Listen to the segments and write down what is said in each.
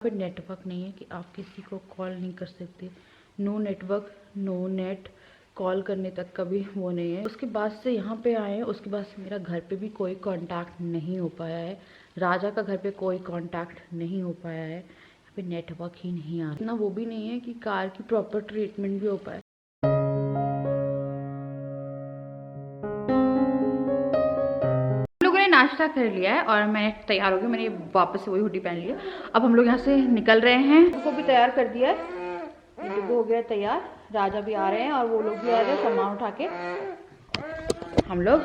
पर नेटवर्क नहीं है कि आप किसी को कॉल नहीं कर सकते। No network, no net, call करने तक का भी वो नहीं है। उसके बाद से यहाँ पे आए हैं, उसके बाद से मेरा घर पे भी कोई कांटेक्ट नहीं हो पाया है। राजा का घर पे कोई कांटेक्ट नहीं हो पाया है। यहाँ पे नेटवर्क ही नहीं आ रहा, इतना वो भी नहीं है कि कार की प्रॉपर ट्रीटमेंट भी हो पाए। नाश्ता कर लिया है और मैं तैयार हो गई। मैंने वापस से वही हुडी पहन लिया। अब हम लोग यहाँ से निकल रहे हैं। उसको भी तैयार कर दिया है, डिब्बू हो गया तैयार। राजा भी आ रहे हैं और वो लोग भी आ रहे हैं सामान उठा के। हम लोग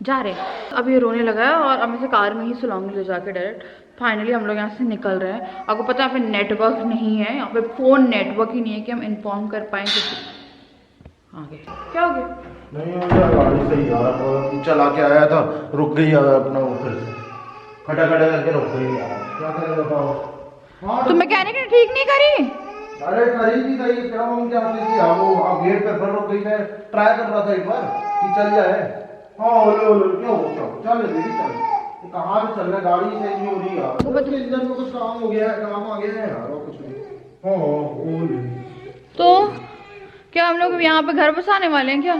जा रहे हैं। अब ये रोने लगा है और अब मैं से कार में ही सुलाऊंगी ले जाके डायरेक्ट। फाइनली हम लोग यहाँ से निकल रहे हैं। आपको पता है यहाँ पे नेटवर्क नहीं है, यहाँ पे फोन नेटवर्क ही नहीं है कि हम इन्फॉर्म कर पाए किसी। आगे क्या हो गया? नहीं गाड़ी सही यार, चला के आया था, रुक गई अपना वो, फिर खड़ा खड़ा करके रुक गई यार। क्या करें बताओ। हाँ तो मैकेनिक ने ठीक नहीं करी? अरे करी नहीं सही, क्या हम क्या हाँ वो गेट पर रुक गई। मैं ट्राई कर रहा था एक बार कि चल जाए। हाँ ओले ओले क्या हो चल दीदी चल। कहाँ से चल रहा, गाड़ी सही नहीं हो रही यार। वो इंजन में कुछ काम हो गया है, काम आ गया है यार और कुछ नहीं। हाँ ओले तो क्या हम लोग यहाँ पे घर बसाने वाले हैं क्या?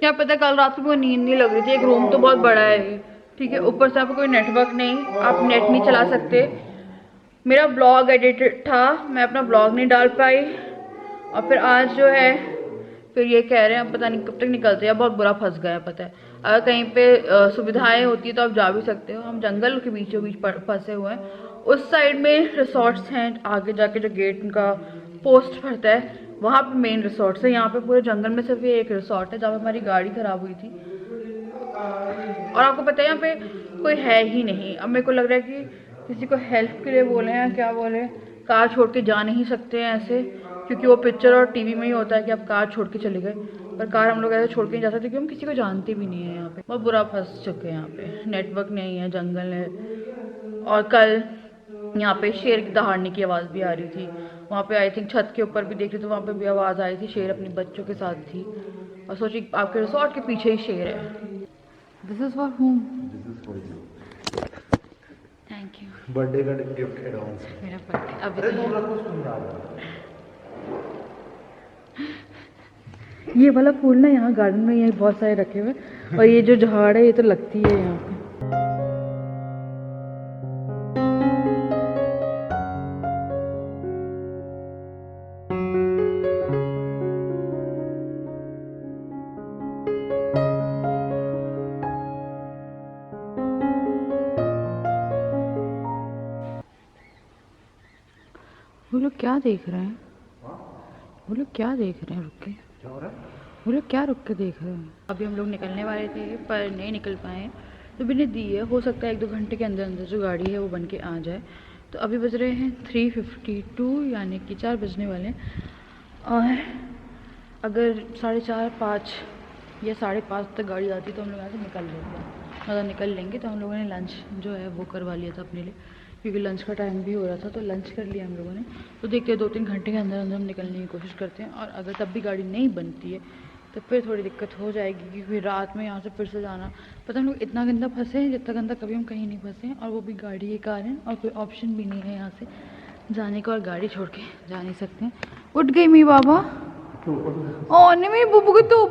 क्या पता, कल रात को नींद नहीं लग रही थी। एक रूम तो बहुत बड़ा है, ठीक है, ऊपर से आपको कोई नेटवर्क नहीं, आप नेट नहीं चला सकते। मेरा ब्लॉग एडिटेड था, मैं अपना ब्लॉग नहीं डाल पाई। और फिर आज जो है फिर ये कह रहे हैं पता नहीं कब तक निकलते हैं। बहुत बुरा फंस गया पता है। अगर कहीं पे सुविधाएं होती है तो आप जा भी सकते हो। हम जंगल के बीचों बीच फंसे हुए हैं। उस साइड में रिसोर्ट्स हैं, आगे जाके जो गेट का पोस्ट पड़ता है वहाँ पे मेन रिसोर्ट्स है। यहाँ पे पूरे जंगल में सिर्फ ये एक रिसोर्ट है जहाँ पे हमारी गाड़ी खराब हुई थी। और आपको पता है यहाँ पे कोई है ही नहीं। अब मेरे को लग रहा है कि किसी को हेल्प के लिए बोले हैं, क्या बोले, कार छोड़ के जा नहीं सकते हैं ऐसे, क्योंकि वो पिक्चर और टीवी में ही होता है कि आप कार छोड़ के चले गए। पर कार हम लोग ऐसे छोड़ के नहीं जा सकते क्योंकि हम किसी को जानते भी नहीं है। यहाँ पे बहुत बुरा फंस चुके हैं। यहाँ पे नेटवर्क नहीं है, जंगल है। और कल यहाँ पे शेर की दहाड़ने की आवाज़ भी आ रही थी। वहाँ पे आई थिंक छत के ऊपर भी देख रही थी, वहाँ पे भी आवाज़ आई थी। शेर अपने बच्चों के साथ थी। और सोचिए आपके रिसोर्ट के पीछे ही शेर है। This is for home. Thank you. Birthday का गिफ्ट एडवांस। मेरा बर्थडे अभी ये वाला फूल ना यहाँ गार्डन में ये बहुत सारे रखे हुए। और ये जो झाड़ है ये तो लगती है यहाँ पे। वो लोग क्या देख रहे हैं? वो लोग क्या देख रहे हैं रुक के? क्या हो रहा है? वो लोग क्या रुक के देख रहे हैं? अभी हम लोग निकलने वाले थे पर नहीं निकल पाए। तो मैंने दी है, हो सकता है 1-2 घंटे के अंदर अंदर जो गाड़ी है वो बन के आ जाए। तो अभी बज रहे हैं 3:52, यानी कि 4 बजने वाले हैं। और अगर 4:30, 5 या 5:30 तक गाड़ी आती तो हम लोग यहाँ से निकल लेंगे। मतलब निकल लेंगे। तो हम लोगों ने लंच जो है वो करवा लिया था अपने लिए, क्योंकि लंच का टाइम भी हो रहा था। तो लंच कर लिया हम लोगों ने। तो देखते हैं 2-3 घंटे के अंदर अंदर हम निकलने की कोशिश करते हैं। और अगर तब भी गाड़ी नहीं बनती है तो फिर थोड़ी दिक्कत हो जाएगी, क्योंकि रात में यहाँ से फिर से जाना। पता हम लोग इतना गंदा फंसे हैं जितना गंदा कभी हम कहीं नहीं फंसे हैं। और वो भी गाड़ी के कारण, और कोई ऑप्शन भी नहीं है यहाँ से जाने का। और गाड़ी छोड़ के जा नहीं सकते हैं। उठ गई मी बाबा। ओ नहीं, मेरी बुबू की तो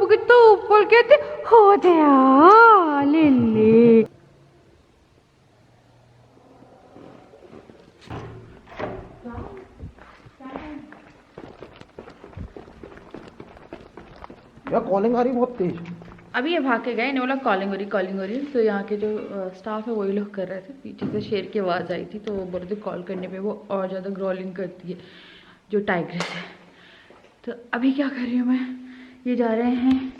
ऊपर कहते हो गया ले ले। यार कॉलिंग आ रही बहुत तेज। अभी ये भाग के गए, इन्हें बोला कॉलिंग हो रही। तो यहाँ के जो स्टाफ है वही लोग कर रहे थे। पीछे से शेर की आवाज़ आई थी तो वो बोल रहे थे कॉल करने पे वो और ज़्यादा ग्रॉलिंग करती है जो टाइग्रेस है। तो अभी क्या कर रही हूँ मैं, ये जा रहे हैं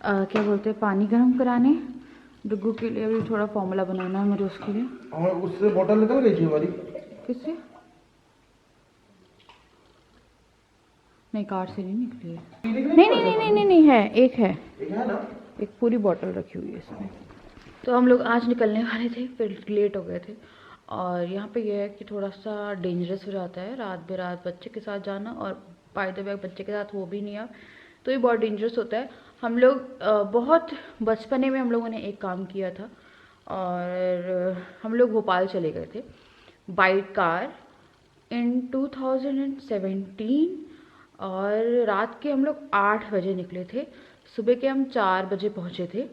क्या बोलते हैं, पानी गर्म कराने डुग्गू के लिए। अभी थोड़ा फॉर्मूला बनाना है मुझे उसके लिए। और उससे बोतल निकल गई थी हमारी। किससे? नहीं, कार से नहीं निकली है। नहीं है, एक है। एक है ना, एक पूरी बोतल रखी हुई है इसमें। तो हम लोग आज निकलने वाले थे, फिर लेट हो गए थे। और यहाँ पे ये है कि थोड़ा सा डेंजरस हो जाता है रात बेरात बच्चे के साथ जाना। और बाय द वे बच्चे के साथ वो भी नहीं, आप तो ये बहुत डेंजरस होता है। हम लोग बहुत बचपने में हम लोगों ने एक काम किया था। और हम लोग भोपाल चले गए थे। वाइट कार इन 2017 और रात के हम लोग 8 बजे निकले थे, सुबह के हम 4 बजे पहुँचे थे।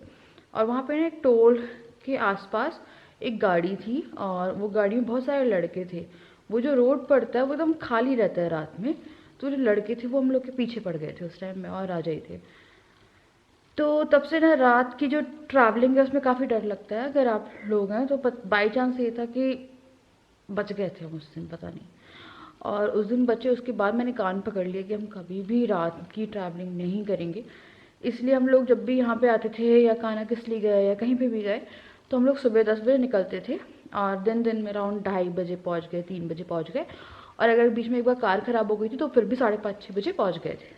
और वहाँ पे ना एक टोल के आसपास एक गाड़ी थी और वो गाड़ी में बहुत सारे लड़के थे। वो जो रोड पड़ता है वो एकदम खाली रहता है रात में, तो जो लड़के थे वो हम लोग के पीछे पड़ गए थे। उस टाइम में और राजा ही थे। तो तब से ना रात की जो ट्रैवलिंग है उसमें काफ़ी डर लगता है। अगर आप लोग हैं तो बाई चांस ये था कि बच गए थे हम उस दिन, पता नहीं। और उस दिन बचे, उसके बाद मैंने कान पकड़ लिया कि हम कभी भी रात की ट्रैवलिंग नहीं करेंगे। इसलिए हम लोग जब भी यहाँ पे आते थे या काना किसली गए या कहीं पे भी गए तो हम लोग सुबह 10 बजे निकलते थे और दिन दिन में अराउंड 2:30 बजे पहुँच गए, 3 बजे पहुँच गए। और अगर बीच में एक बार कार ख़राब हो गई थी तो फिर भी 5:30-6 बजे पहुँच गए थे।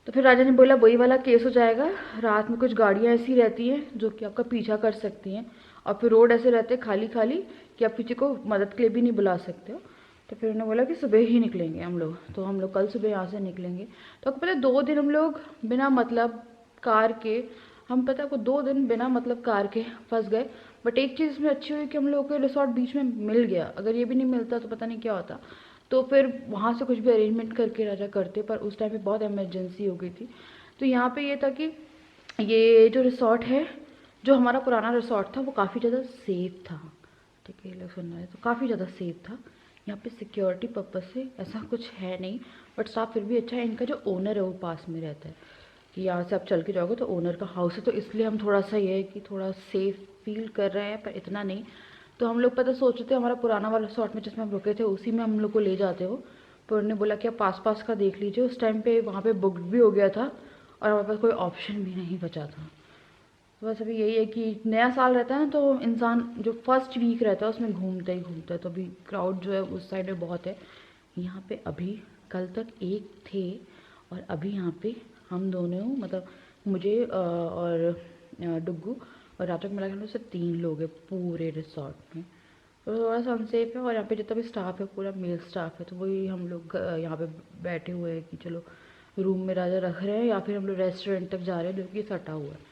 तो फिर राजा ने बोला वही वाला केस हो जाएगा, रात में कुछ गाड़ियाँ ऐसी रहती हैं जो कि आपका पीछा कर सकती हैं और फिर रोड ऐसे रहते हैं खाली खाली कि आप किसी को मदद के लिए भी नहीं बुला सकते हो। तो फिर उन्होंने बोला कि सुबह ही निकलेंगे हम लोग। तो हम लोग कल सुबह यहाँ से निकलेंगे। तो आपको पता है 2 दिन हम लोग बिना मतलब कार के, हम पता है आपको 2 दिन बिना मतलब कार के फंस गए। बट एक चीज़ इसमें अच्छी हुई कि हम लोग को रिसोर्ट बीच में मिल गया। अगर ये भी नहीं मिलता तो पता नहीं क्या होता। तो फिर वहाँ से कुछ भी अरेंजमेंट करके राजा करते, पर उस टाइम पे बहुत इमरजेंसी हो गई थी। तो यहाँ पे ये था कि ये जो रिसोर्ट है, जो हमारा पुराना रिसोर्ट था वो काफ़ी ज़्यादा सेफ था। ठीक है, ये लोग सुन रहे हैं तो काफ़ी ज़्यादा सेफ था। यहाँ पे सिक्योरिटी पर्पज़ से ऐसा कुछ है नहीं, बट स्टाफ फिर भी अच्छा है। इनका जो ओनर है वो पास में रहता है कि यहाँ से आप चल के जाओगे तो ओनर का हाउस है, तो इसलिए हम थोड़ा सा ये है कि थोड़ा सेफ फील कर रहे हैं, पर इतना नहीं। तो हम लोग पता सोच रहे थे हमारा पुराना वाला रिसोर्ट में जिसमें हम रुके थे उसी में हम लोग को ले जाते हो, पर उन्होंने बोला कि आप पास पास का देख लीजिए। उस टाइम पे वहाँ पे बुक भी हो गया था और हमारे पास कोई ऑप्शन भी नहीं बचा था। तो बस अभी यही है कि नया साल रहता है ना, तो इंसान जो फर्स्ट वीक रहता है उसमें घूमता ही घूमता है। तो अभी क्राउड जो है उस साइड में बहुत है। यहाँ पे अभी कल तक एक थे और अभी यहाँ पे हम दोनों मतलब मुझे और डुग्गू और राजा को मिला के हम लोग सिर्फ 3 लोग हैं पूरे रिसोर्ट में। तो थोड़ा सा अनसेफ है। और यहाँ पे जितना भी स्टाफ है पूरा मेल स्टाफ है, तो वही हम लोग यहाँ पे बैठे हुए हैं कि चलो रूम में राजा रख रहे हैं या फिर हम लोग रेस्टोरेंट तक जा रहे हैं जो कि सटा हुआ है।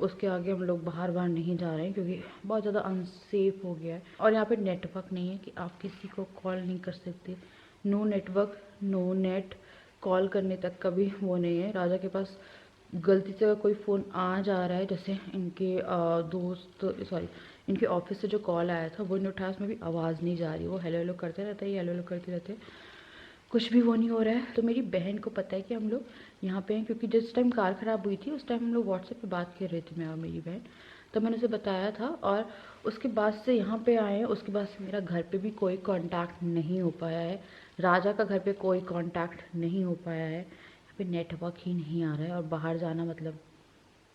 उसके आगे हम लोग बाहर नहीं जा रहे हैं क्योंकि बहुत ज़्यादा अनसेफ हो गया है। और यहाँ पे नेटवर्क नहीं है कि आप किसी को कॉल नहीं कर सकते। No network, no net, call करने तक का भी वो नहीं है। राजा के पास गलती से अगर कोई फ़ोन आ जा रहा है, जैसे इनके दोस्त सॉरी इनके ऑफिस से जो कॉल आया था वो नहीं उठाया, उसमें भी आवाज़ नहीं जा रही। वो हेलो हेलो करते रहते हैं, हेलो हेलो करते रहते हैं, कुछ भी वो नहीं हो रहा है। तो मेरी बहन को पता है कि हम लोग यहाँ पे हैं, क्योंकि जिस टाइम कार ख़राब हुई थी उस टाइम हम लोग व्हाट्सएप पे बात कर रहे थे, मैं और मेरी बहन। तो मैंने उसे बताया था और उसके बाद से यहाँ पे आए हैं। उसके बाद से मेरा घर पे भी कोई कांटेक्ट नहीं हो पाया है, राजा का घर पे कोई कांटेक्ट नहीं हो पाया है। यहाँ पे नेटवर्क ही नहीं आ रहा है और बाहर जाना मतलब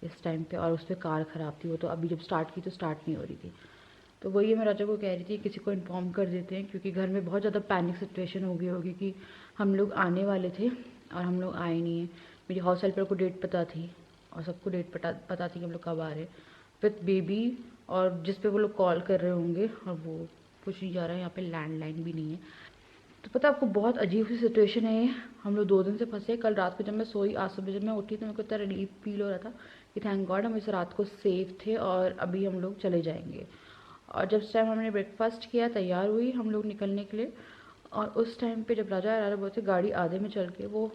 इस टाइम पे, और उस पर कार ख़राब थी वो तो अभी जब स्टार्ट की तो स्टार्ट नहीं हो रही थी। तो वही मैं राजा को कह रही थी किसी को इन्फॉर्म कर देते हैं, क्योंकि घर में बहुत ज़्यादा पैनिक सिचुएशन हो गई होगी कि हम लोग आने वाले थे और हम लोग आए नहीं हैं। मेरी हाउस हेल्पर को डेट पता थी और सबको डेट पता थी कि हम लोग कब आ रहे हैं विथ बेबी, और जिस पे वो लोग कॉल कर रहे होंगे और वो कुछ नहीं जा रहा है। यहाँ पे लैंडलाइन भी नहीं है। तो पता है आपको बहुत अजीब सी सिचुएशन है ये। हम लोग 2 दिन से फंसे। कल रात को जब मैं सोई, आज सुबह जब मैं उठी तो मेरे को इतना रिलीफ फील हो रहा था कि थैंक गॉड हम इस रात को सेफ थे और अभी हम लोग चले जाएंगे। और जब टाइम हमने ब्रेकफास्ट किया, तैयार हुई हम लोग निकलने के लिए, और उस टाइम पे जब राजा बोलते गाड़ी आधे में चल के वो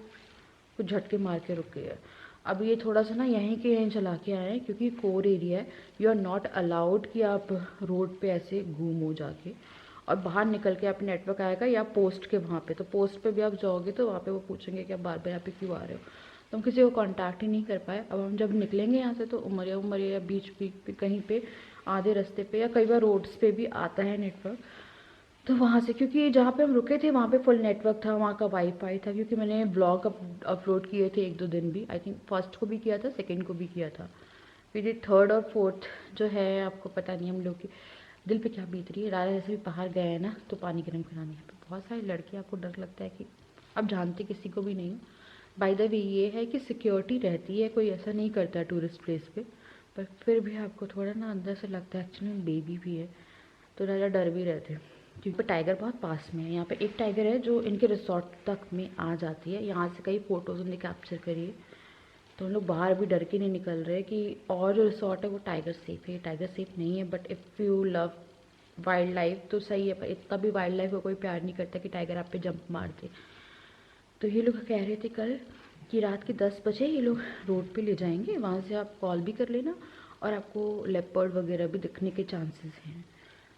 कुछ झटके मार के रुक गई है। अब ये थोड़ा सा ना यहीं के यहीं चला के आए हैं क्योंकि कोर एरिया है। यू आर नॉट अलाउड कि आप रोड पे ऐसे घूमो जाके, और बाहर निकल के आप नेटवर्क आएगा या पोस्ट के वहाँ पे, तो पोस्ट पे भी आप जाओगे तो वहाँ पे वो पूछेंगे कि आप बार बार यहाँ पे क्यों आ रहे हो। तो हम किसी को कांटेक्ट ही नहीं कर पाए। अब हम जब निकलेंगे यहाँ से तो उमरिया उमरिया या बीच पे कहीं पे आधे रास्ते पे या कई बार रोड्स पे भी आता है नेटवर्क, तो वहाँ से, क्योंकि जहाँ पे हम रुके थे वहाँ पे फुल नेटवर्क था, वहाँ का वाईफाई था। क्योंकि मैंने ब्लॉग अपलोड किए थे 1-2 दिन भी, आई थिंक फर्स्ट को भी किया था, सेकंड को भी किया था। फिर ये थर्ड और फोर्थ जो है आपको पता नहीं हम लोग की दिल पे क्या बीत रही है। राजा जैसे भी बाहर गए हैं ना तो पानी गर्म कराने पे बहुत सारी लड़कियाँ, आपको डर लगता है कि अब जानते किसी को भी नहीं हो। बाय द वे ये है कि सिक्योरिटी रहती है, कोई ऐसा नहीं करता है टूरिस्ट प्लेस पे, पर फिर भी आपको थोड़ा ना अंदर से लगता है। एक्चुअली में बेबी भी है तो राजा डर भी रहे थे क्योंकि टाइगर बहुत पास में है। यहाँ पे एक टाइगर है जो इनके रिसोर्ट तक में आ जाती है। यहाँ से कई फ़ोटोज़ उन्हें कैप्चर करिए। तो हम लोग बाहर भी डर के नहीं निकल रहे कि और जो रिसोर्ट है वो टाइगर सेफ है। टाइगर सेफ नहीं है, but if you love wild life तो सही है, पर इतना भी वाइल्ड लाइफ को कोई प्यार नहीं करता कि टाइगर आप पे जंप मार दे। तो ये लोग कह रहे थे कल कि रात के 10 बजे ये लोग रोड पे ले जाएंगे, वहाँ से आप कॉल भी कर लेना और आपको लेपर्ड वगैरह भी दिखने के चांसेस हैं।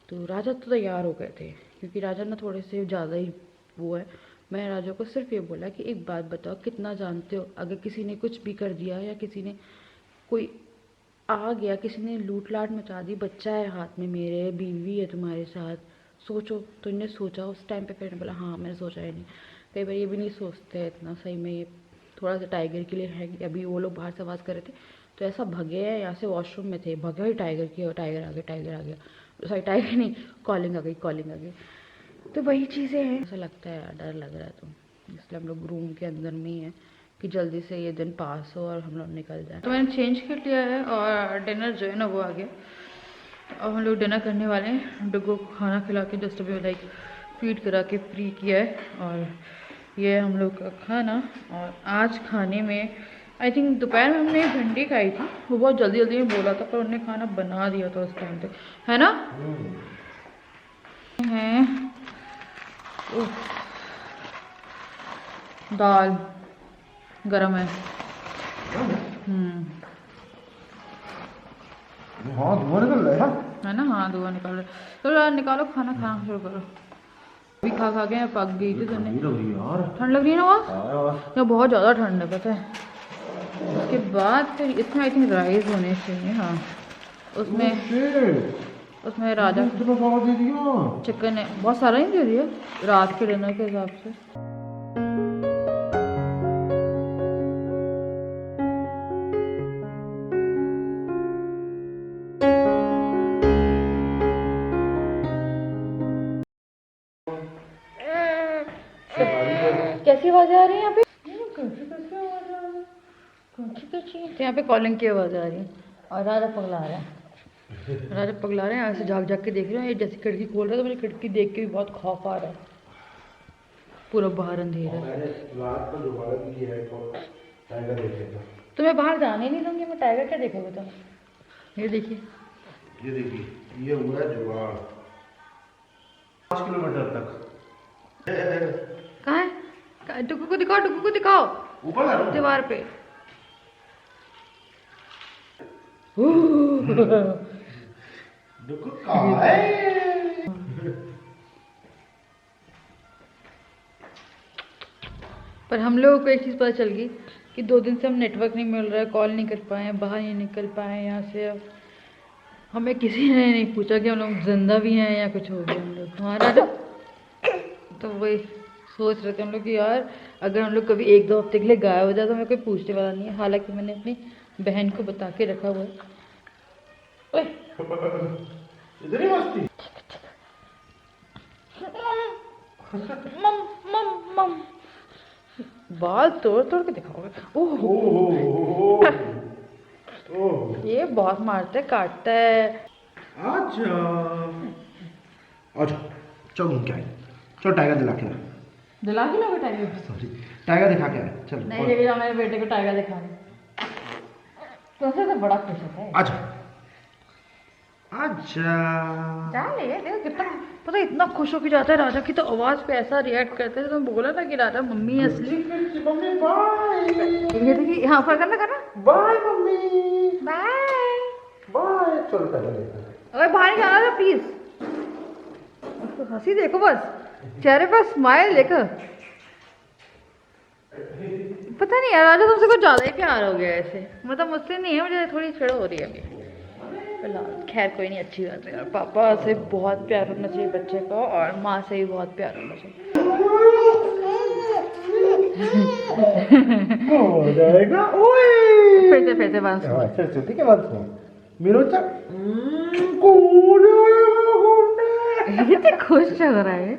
तो राजा तो तैयार हो गए थे, क्योंकि राजा ना थोड़े से ज़्यादा ही वो है। मैं राजा को सिर्फ ये बोला कि एक बात बताओ, कितना जानते हो, अगर किसी ने कुछ भी कर दिया या किसी ने कोई आ गया, किसी ने लूट लाट मचा दी, बच्चा है हाथ में मेरे, बीवी है तुम्हारे साथ, सोचो। तो इन्हें सोचा उस टाइम पे, फिर बोला हाँ मैंने सोचा ही नहीं। कई बार ये भी नहीं सोचते इतना सही में, ये थोड़ा सा टाइगर के लिए है कि अभी वो लोग बाहर से आवाज़ कर रहे थे तो ऐसा भगे हैं यहाँ से, वॉशरूम में थे, भगे ही टाइगर की, टाइगर आ गया, टाइगर आ गया, सॉरी टाइगर नहीं, कॉलिंग आ गई, कॉलिंग आ गई। तो वही चीज़ें हैं, ऐसा लगता है यार, डर लग रहा है। तो इसलिए हम लोग रूम के अंदर में ही हैं कि जल्दी से ये दिन पास हो और हम लोग निकल जाए। तो मैंने चेंज कर लिया है और डिनर जो है ना वो आ गया। अब हम लोग डिनर करने वाले हैं। डुगो को खाना खिला के जस्ट अभी लाइक फीड करा के फ्री किया है, और ये हम लोग का खाना। और आज खाने में आई थिंक दोपहर में हमने भिंडी खाई थी, वो बहुत जल्दी जल्दी में बोला था, पर उन्होंने खाना बना दिया था उस टाइम पे, है ना। है दाल गरम है। हाँ धुआं निकल रहा है ना, हाँ धुआं निकाल रहा है। चलो निकालो खाना, खाना शुरू करो। अभी खा खा के पक गई थी तुमने, ठंड लग रही है ना वहाँ, यहाँ बहुत ज़्यादा ठंड है पता है। उसके बाद फिर इसमें आई थिंक राइस होने चाहिए, हाँ उसमें राजा चिकन है, बहुत सारा ही दे दिया रात के डिनर के हिसाब से। कैसी आवाज़ आ रही है यहाँ पे, तो यहाँ पे कॉलिंग की आवाज़ आ रही है और राजा पगला रहा है। राजा पगला रहे हैं, यहाँ से झाँक झाँक के देख रहे हैं। ये जैसे खिड़की खोल रहा है तो मेरी खिड़की देख के भी बहुत खौफ आ रहा है, पूरा बाहर अंधेरा है। तो मैं बाहर जाने नहीं दूंगी, मैं टाइगर क्या देखोगे तुम। ये देखिए ये हुआ है जुगाड़ 5 किलोमीटर तक। कहाँ है, टुकू को दिखाओ, टुकू को दिखाओ ऊपर दीवार पे। कहाँ है? पर हम लोगों को एक चीज़ पता चल गई कि 2 दिन से हम नेटवर्क नहीं मिल रहा है, कॉल नहीं कर पाए, बाहर नहीं निकल पाए यहाँ से। अब हमें किसी ने नहीं पूछा कि हम लोग जिंदा भी हैं या कुछ हो गया हम लोग हमारा। तो वही सोच रहे थे हम लोग कि यार अगर हम लोग कभी 1-2 हफ्ते के लिए गायब हो जाए तो हमें कोई पूछने वाला नहीं है। हालांकि मैंने अपनी बहन को बता के रखा हुआ है। इधर ही मस्ती। मम मम मम बाल तोड़ तोड़ के दिखाओगे। ओह ये बहुत मारता है, काटता है। अच्छा अच्छा चलो घूम के आए, चलो टाइगर दिला के लोगे टाइगर। सॉरी टाइगर दिखा के आए, चलो नहीं लेके जाओ मेरे बेटे को टाइगर दिखाने, तो बड़ा खुश होता है। अच्छा अच्छा जा ले, देखो कितना पता है, इतना खुश होकर जाता है राजा की, तो आवाज पे ऐसा रिएक्ट करते हैं। तो बोला ना कि राजा मम्मी असली मम्मी बाय। ये देखिए यहाँ पर करना बाय मम्मी बाय बाय। चलो टाइगर अरे बाहर नहीं जाना था प्लीज। उसको हंसी देखो, बस चेहरे पर स्माइल देखो। पता नहीं यार राजा तुमसे कुछ ज्यादा ही प्यार हो गया ऐसे, मतलब मुझसे नहीं है, मुझे थोड़ी चिढ़ हो रही है अभी फिलहाल। खैर कोई नहीं, अच्छी बात है यार। पापा से बहुत प्यार होना चाहिए बच्चे को, और माँ से भी बहुत प्यार होना चाहिए। हो जाएगा। ओए फिर से बात सुनो। फिर ठीक है बात सुनो मेरो चा इतने खुश चल रहा है।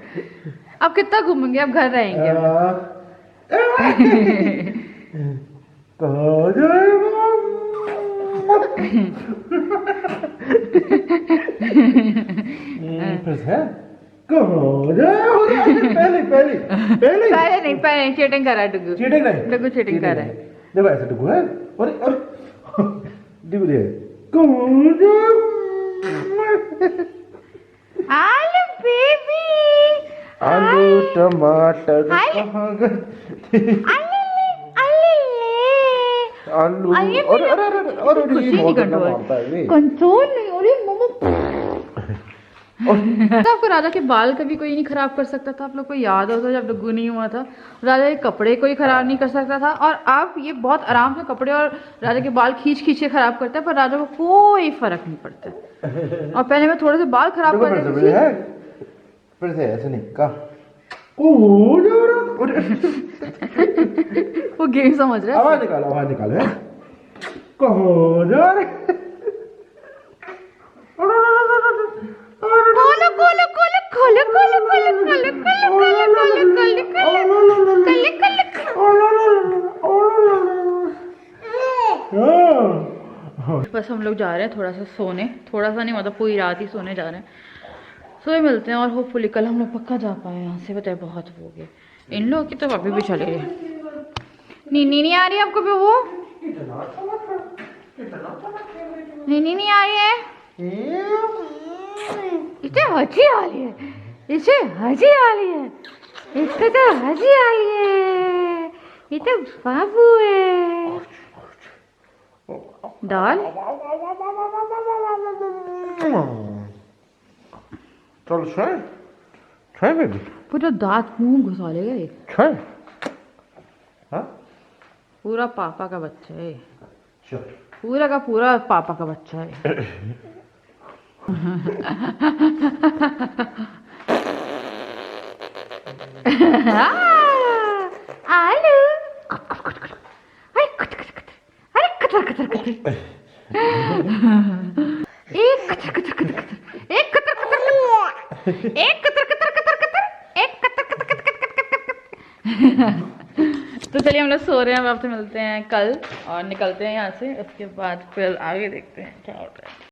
अब कितना घूमेंगे, अब घर रहेंगे। कहाँ जाएगा? फिर से कहाँ जाएगा? पहले नहीं चीटिंग कर रहा है डुगू। डुगू चीटिंग कर रहा है। देखो ऐसे डुगू है, और डुगू दे कहाँ जाएगा? आलू बेबी, आलू टमाटर हाय। कहाँ गए? आलू अरे अरे अरे अरे अरे कुछ ही ये नहीं बहुत गंदा मारता है ये। कंट्रोल नहीं। अरे तो आपको राजा के बाल कभी कोई नहीं खराब कर सकता था। आप लोग को याद होता जब डुग्गू नहीं हुआ था, राजा के कपड़े कोई खराब नहीं कर सकता था। और अब ये बहुत आराम से कपड़े और राजा के बाल खींच खींच के खराब करता है, पर राजा को कोई फर्क नहीं पड़ता है। और पहले मैं थोड़े से बाल खराब देखो करता फिर से था। है, फिर से ऐसे नहीं का ओ यार वो गेम समझ रहा है। आवाज निकाल है कहो जा रे। खोलो खोलो खोलो खोलो खोलो खोलो खोलो खोलो खोलो खोलो खोलो। बस हम लोग जा रहे हैं थोड़ा सा सोने, थोड़ा सा नहीं मतलब पूरी रात ही सोने जा रहे हैं। सोए मिलते हैं और होपफुली कल हम लोग पक्का जा पाए यहाँ से। बताए बहुत हो गए इन लोग की, तो अभी भी चले गए। नीनी नहीं आ रही आपको भी? वो नीनी नहीं आ रही है? इसे हंसी आ रही है, इसे हंसी आ रही है, इसको तो हंसी आ रही है। ये तो बाबू है। दाल चल सोए सोए बेबी पूरा दांत मुंह घुसा लेगा ये। सोए हाँ पूरा पापा का बच्चा है, चल पूरा का पूरा पापा का बच्चा है। आलू अरे कतर कतर, अरे कतर कतर कतर, एक कतर कतर कतर कतर, एक कतर कतर कतर, एक कतर कतर कतर कतर, एक Qatar Qatar Qatar Qatar Qatar. तो चलिए हम लोग सो रहे हैं। अब आपसे मिलते हैं कल और निकलते हैं यहाँ से। उसके बाद फिर आगे देखते हैं क्या होता है।